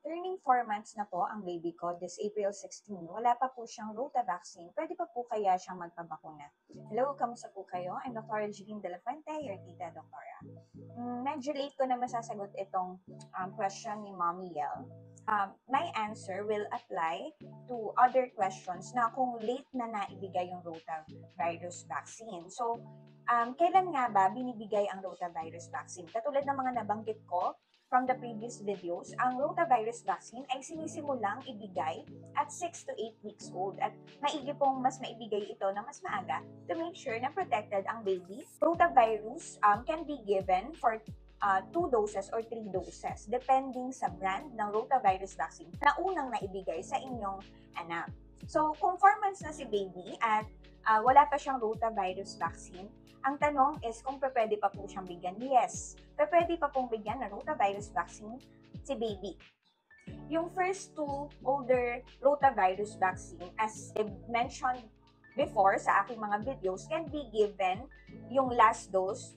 Turning 4 months na po ang baby ko this April 16. Wala pa po siyang Rota vaccine. Pwede pa po kaya siyang magpabakuna? Hello, kamusta po kayo? I'm Dr. Jean De La Fuente, your tita doktora. Medyo late ko na masasagot itong question ni Mommy Yel. My answer will apply to other questions na kung late na naibigay yung rotavirus vaccine. So, kailan nga ba binibigay ang rotavirus vaccine? Katulad ng mga nabanggit ko from the previous videos, ang rotavirus vaccine ay sinisimulang ibigay at 6 to 8 weeks old at maigi pong mas maibigay ito na mas maaga to make sure na protected ang baby. Rotavirus can be given for 2 doses or 3 doses depending sa brand ng rotavirus vaccine na unang naibigay sa inyong anak. So, kung 4 months na si baby at wala pa siyang rotavirus vaccine, ang tanong is kung pwede pa po siyang bigyan. Yes, pwede pa pong bigyan ng rotavirus vaccine si baby. Yung first 2 older rotavirus vaccine, as I mentioned before sa aking mga videos, can be given yung last dose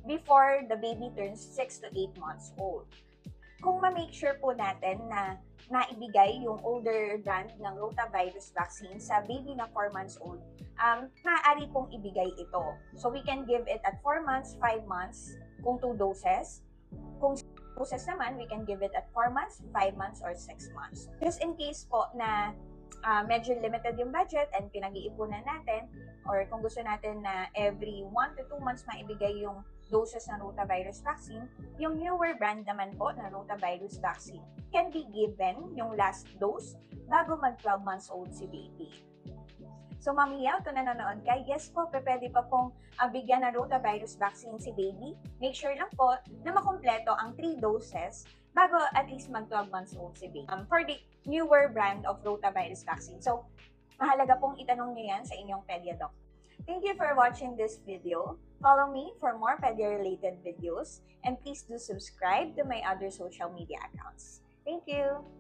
before the baby turns 6 to 8 months old. Kung ma-make sure po natin na naibigay yung older brand ng rotavirus vaccine sa baby na 4 months old, maaari pong ibigay ito. So, we can give it at 4 months, 5 months, kung 2 doses. Kung 6 doses naman, we can give it at 4 months, 5 months, or 6 months. Just in case po na medyo limited yung budget and pinag-iipunan natin, or kung gusto natin na every 1 to 2 months maibigay yung doses ng rotavirus vaccine, yung newer brand naman po na rotavirus vaccine can be given yung last dose bago mag 12 months old si baby. So, Mommy Yel, kung nanonood ka, yes po, pwede pa pong bigyan ng rotavirus vaccine si baby. Make sure lang po na makumpleto ang 3 doses bago at least mag 12 months old si baby. For the newer brand of rotavirus vaccine. So, mahalaga pong itanong niyo yan sa inyong pedya doctor. Thank you for watching this video. Follow me for more pedia-related videos and please do subscribe to my other social media accounts. Thank you!